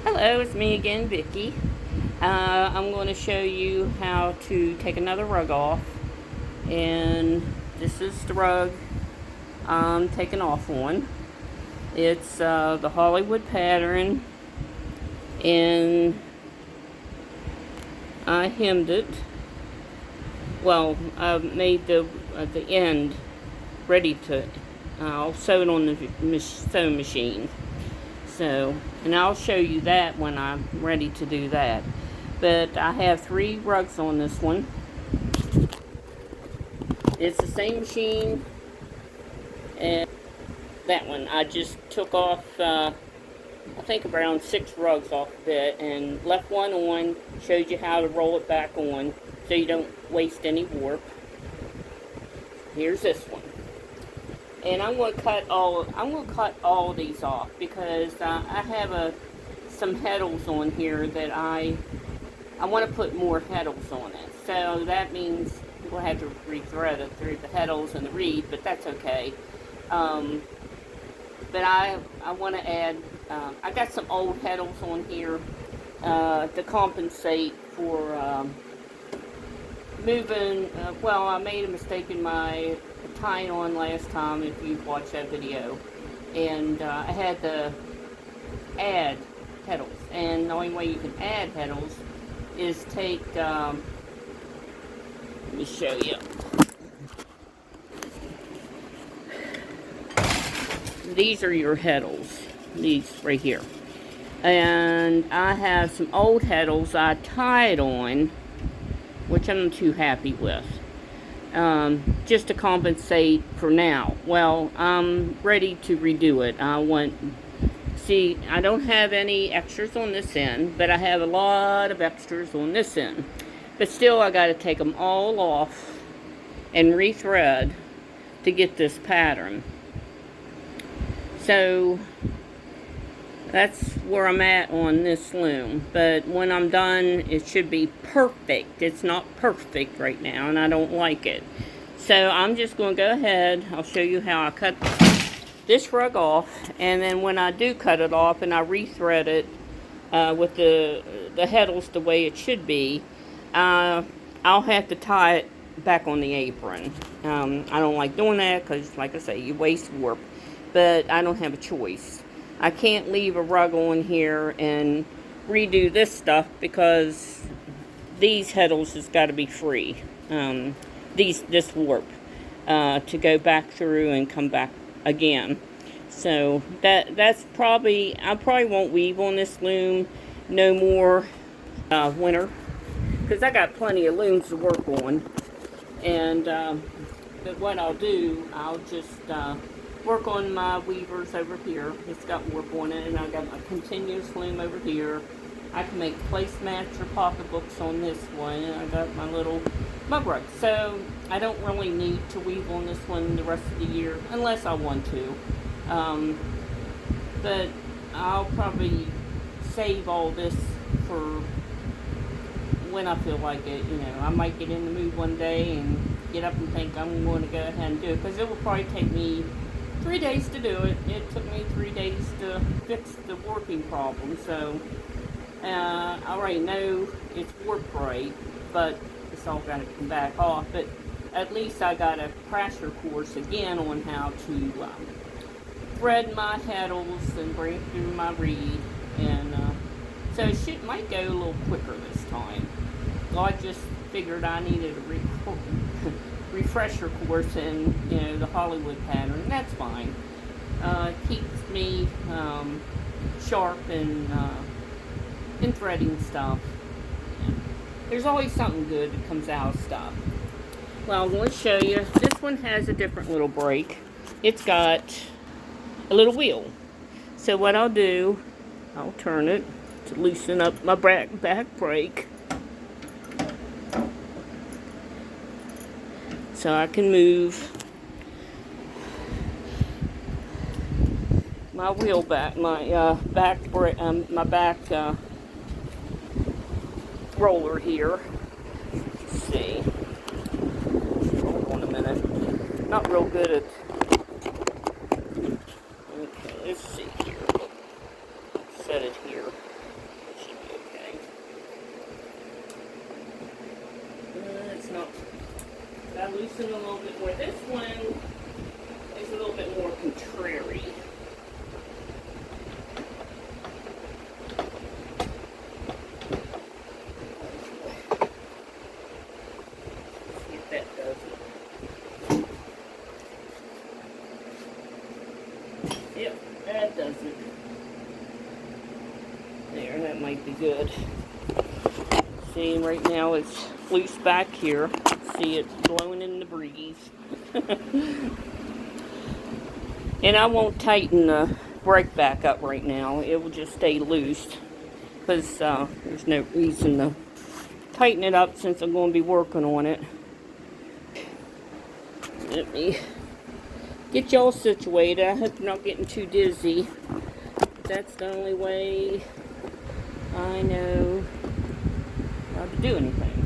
Hello, it's me again, Vicky. I'm going to show you how to take another rug off, and this is the rug I'm taking off on. It's the Hollywood pattern, and I hemmed it. Well, I made the end ready to. I'll sew it on the sewing machine. So, and I'll show you that when I'm ready to do that. But I have 3 rugs on this one. It's the same machine as that one. I just took off, I think around 6 rugs off of it and left one on, showed you how to roll it back on so you don't waste any warp. Here's this one. And I'm going to cut all these off because I have some heddles on here that I want to put more heddles on it. So that means we'll have to rethread it through the heddles and the reed, but that's okay. But I want to add, I got some old heddles on here to compensate for moving. Well, I made a mistake in my tying on last time, if you watched that video, and I had to add heddles, and the only way you can add heddles is take, let me show you. These are your heddles, these right here. And I have some old heddles I tied on, which I'm too happy with. Just to compensate for now. Well, I'm ready to redo it. See, I don't have any extras on this end, but I have a lot of extras on this end. But still, I got to take them all off and rethread to get this pattern. So that's where I'm at on this loom. But when I'm done, it should be perfect. It's not perfect right now, and I don't like it. So I'm just going to go ahead. I'll show you how I cut this rug off. And then when I do cut it off and I rethread it with the heddles the way it should be, I'll have to tie it back on the apron. I don't like doing that because, like I say, you waste warp. But I don't have a choice. I can't leave a rug on here and redo this stuff because these heddles has got to be free. This warp to go back through and come back again. So that's probably, I probably won't weave on this loom no more winter because I got plenty of looms to work on. And but what I'll do, I'll just work on my weavers over here. It's got warp on it, and I got my continuous loom over here. I can make placemats or pocketbooks on this one, and I got my little mug rug. So I don't really need to weave on this one the rest of the year unless I want to. But I'll probably save all this for when I feel like it. You know, I might get in the mood one day and get up and think I'm going to go ahead and do it, because it will probably take me 3 days to do it. It took me 3 days to fix the warping problem, so I already know it's warped right, but it's all got to come back off. But at least I got a crasher course again on how to thread my heddles and bring it through my reed, and so it might go a little quicker this time. God just figured I needed a refresher course in, you know, the Hollywood pattern, and that's fine. It keeps me sharp and in threading stuff. Yeah. There's always something good that comes out of stuff. Well, I'm going to show you. This one has a different little break. It's got a little wheel. So what I'll do, I'll turn it to loosen up my back brake, so I can move my wheel back, my back roller here. Let's see. Hold on a minute. Not real good at. Okay, let's see here. Set it here. loosen a little bit more. This one is a little bit more contrary. See if that does it. Yep, that does it. There, that might be good. See, right now it's loose back here. See it blowing in the breeze. And I won't tighten the brake back up right now. It will just stay loose because there's no reason to tighten it up since I'm going to be working on it. Let me get y'all situated. I hope you're not getting too dizzy. That's the only way I know how to do anything.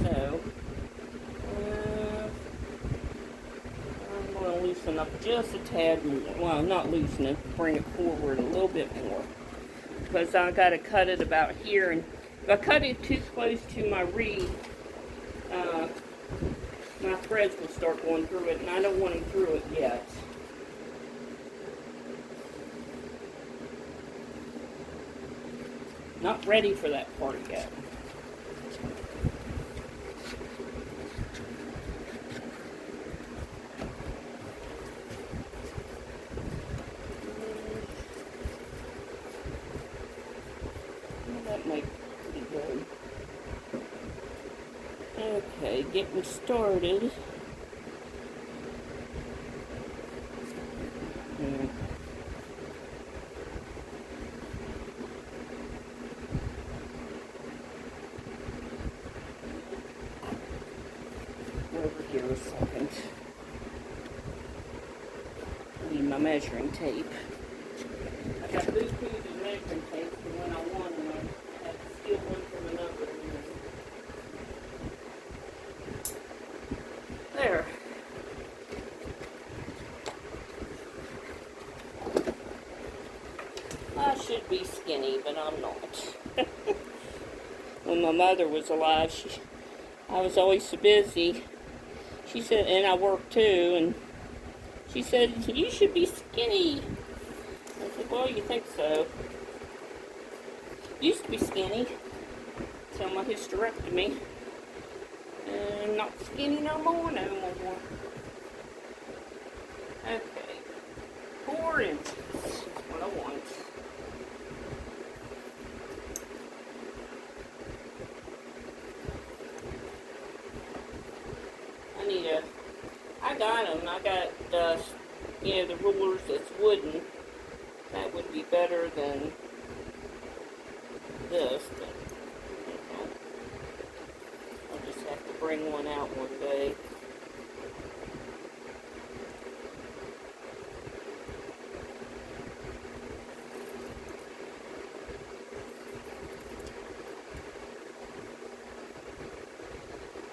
So, I'm going to loosen up just a tad more. Well, not loosen it, bring it forward a little bit more. Because I got to cut it about here. And if I cut it too close to my reed, my threads will start going through it, and I don't want them through it yet. Not ready for that part yet. That might be pretty good. Okay, getting started. Over here a second. I need my measuring tape. I got Bluetooth and measuring tape for when I want them. I have to steal one from another. There. I should be skinny, but I'm not. When my mother was alive, I was always so busy. She said, and I worked too, and she said, you should be skinny. I said, well, you think so. Used to be skinny till my hysterectomy. And not skinny no more. Okay. 4 inches is what I want. I got them. I got, the rulers that's wooden. That would be better than this, but I'll just have to bring one out one day.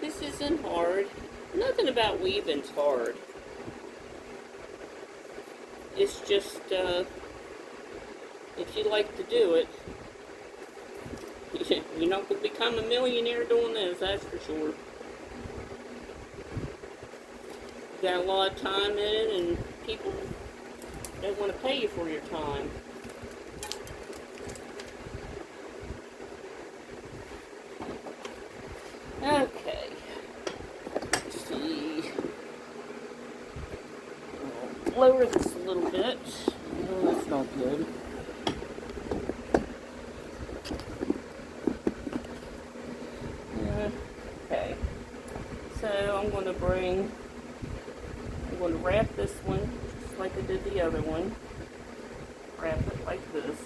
This isn't hard. Nothing about weaving's hard. It's just, if you like to do it, you're not going to become a millionaire doing this, that's for sure. You got a lot of time in it, and people don't want to pay you for your time. Okay. Let's see. I'll lower this a little bit. Oh, that's not good. Okay. So I'm going to wrap this one just like I did the other one. Wrap it like this.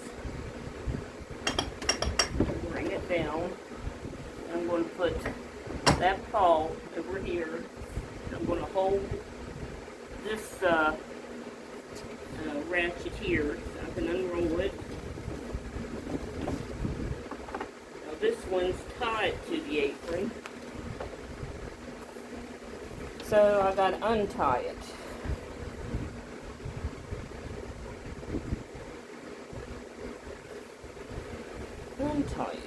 Bring it down. I'm going to put that paw over here. I'm going to hold this ratchet here so I can unroll it. Now this one's tied to the apron, so I got to untie it. Untie it.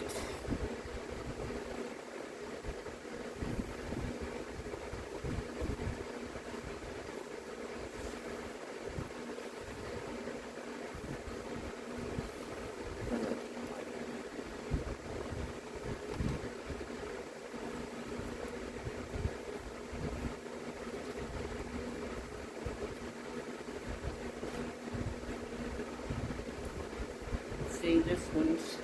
see, this one's,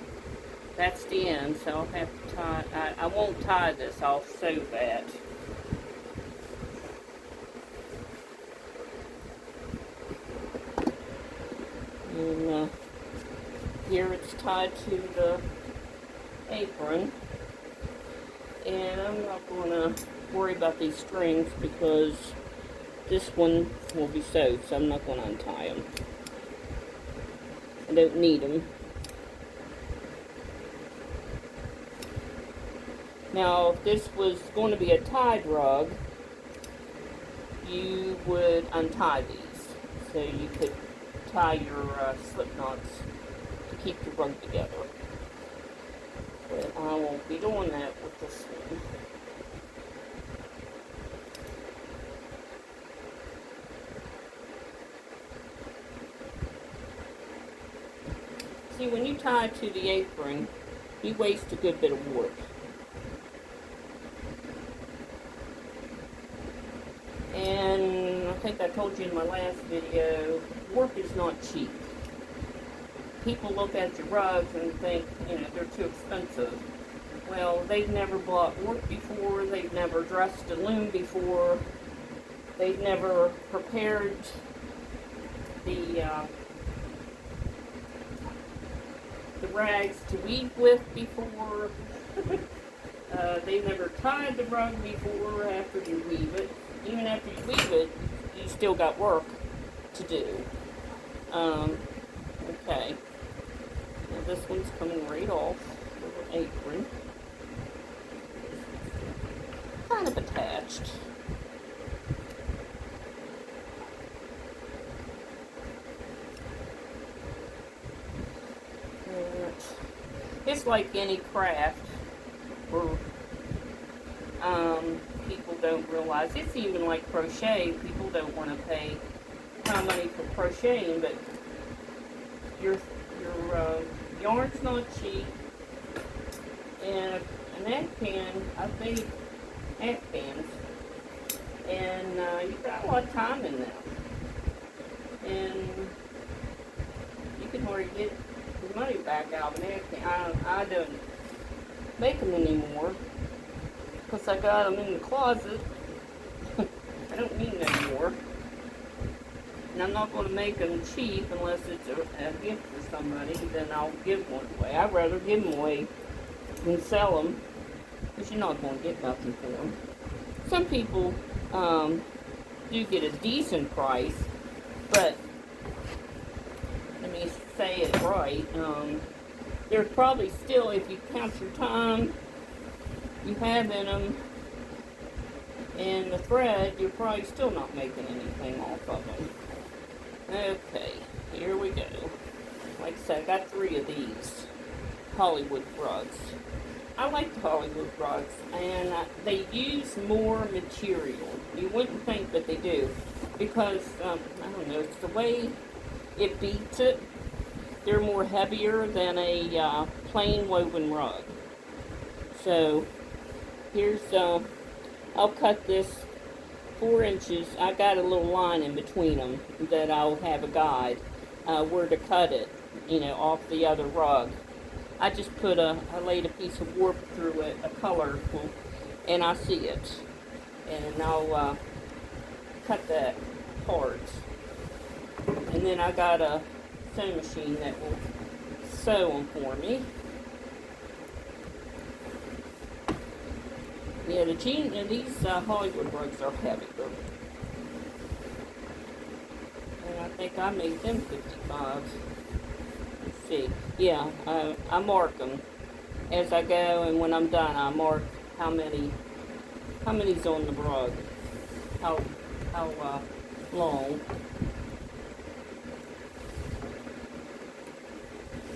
that's the end, so I'll have to tie, I won't tie this, I'll sew that. And here it's tied to the apron. And I'm not going to worry about these strings because this one will be sewed, so I'm not going to untie them. I don't need them. Now, if this was going to be a tied rug, you would untie these. So you could tie your slip knots to keep the rug together. But I won't be doing that with this one. See, when you tie to the apron, you waste a good bit of warp. And I think I told you in my last video, warp is not cheap. People look at your rugs and think, you know, they're too expensive. Well, they've never bought warp before, they've never dressed a loom before, they've never prepared the rags to weave with before. They've never tied the rug before after you weave it. Even after you weave it, you still got work to do. Okay. Now this one's coming right off the apron. Kind of attached. It's like any craft where people don't realize. It's even like crochet. People don't want to pay ton of money for crocheting, but your yarn's not cheap. And an afghan, I've made afghans, and you've got a lot of time in them, and you can hardly get the money back out of an afghan. I don't make them anymore because I got them in the closet. I don't need them anymore. And I'm not going to make them cheap unless it's a gift for somebody. Then I'll give one away. I'd rather give them away than sell them, because you're not going to get nothing for them. Some people do get a decent price, but let me say it right. There's probably still, if you count your time you have in them and the thread, you're probably still not making anything off of them. Okay, here we go. Like I said, I got 3 of these Hollywood rugs. I like the Hollywood rugs, and they use more material. You wouldn't think that they do, because, I don't know, it's the way it beats it. They're more heavier than a plain woven rug. So, here's, I'll cut this 4 inches. I got a little line in between them that I'll have a guide where to cut it, you know, off the other rug. I just I laid a piece of warp through it, a colorful, and I see it. And I'll cut that part. And then I got a sewing machine that will sew them for me. Yeah, these Hollywood rugs are heavy. And I think I made them 55. Let's see. Yeah, I mark them as I go, and when I'm done, I mark how many's on the rug, how long.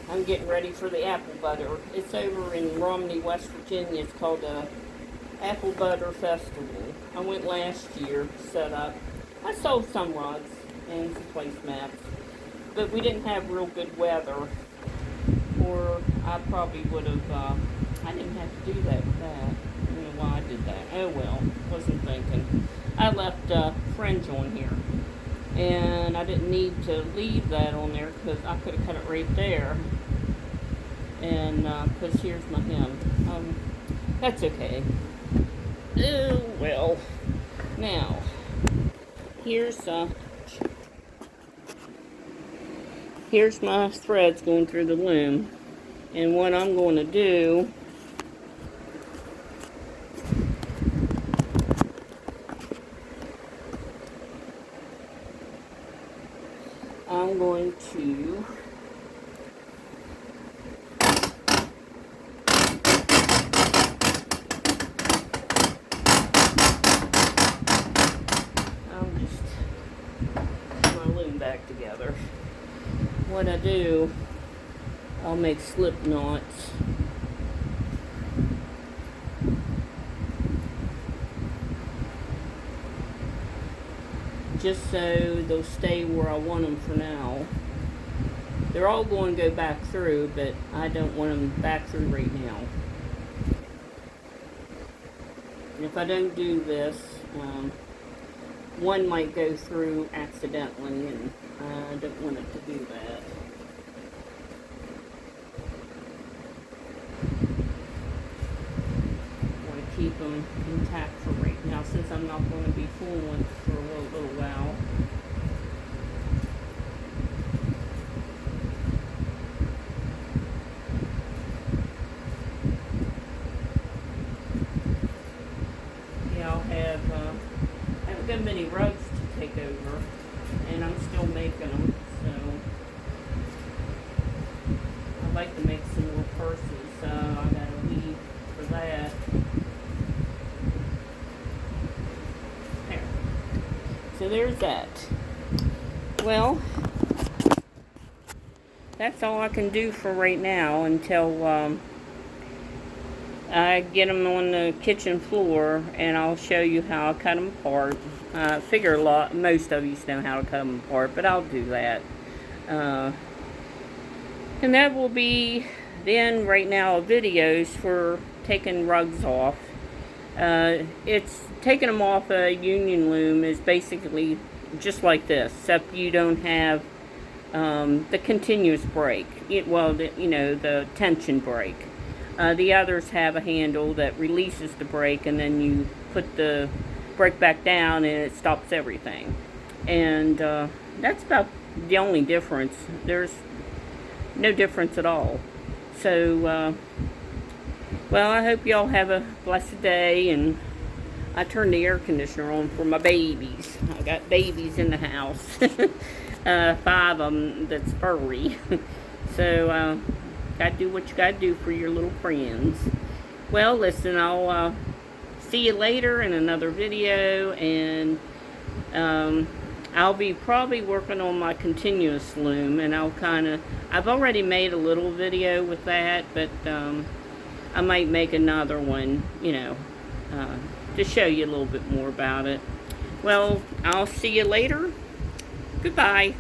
I'm getting ready for the apple butter. It's over in Romney, West Virginia. It's called the Apple Butter Festival. I went last year, set up. I sold some rugs and some placemats, but we didn't have real good weather, or I probably would have, I didn't have to do that with that. I don't know why I did that. Oh well, wasn't thinking. I left fringe on here, and I didn't need to leave that on there because I could have cut it right there And, because here's my hem. That's okay. Oh, well. Now, here's my threads going through the loom. And what I'm going to do, I'm going to put my loom back together. What I do, I'll make slip knots. Just so they'll stay where I want them for now. They're all going to go back through, but I don't want them back through right now. And if I don't do this, one might go through accidentally, and I don't want it to do that. I want to keep them intact for right now, since I'm not going to be fooling for a little while. I haven't got many rugs to take over, and I'm still making them, so I'd like to make some more purses, so I gotta leave for that. There. So there's that. Well, that's all I can do for right now until I get them on the kitchen floor, and I'll show you how I cut them apart. I figure most of you know how to cut them apart, but I'll do that. And that will be the end right now of videos for taking rugs off. It's taking them off a union loom is basically just like this, except you don't have the continuous break. The tension break. The others have a handle that releases the brake, and then you put the brake back down and it stops everything. And that's about the only difference. There's no difference at all. So, well, I hope y'all have a blessed day, and I turned the air conditioner on for my babies. I got babies in the house. 5 of them that's furry. So, gotta do what you gotta do for your little friends. Well, listen, I'll see you later in another video, and I'll be probably working on my continuous loom, and I've already made a little video with that, but I might make another one, to show you a little bit more about it. Well, I'll see you later. Goodbye.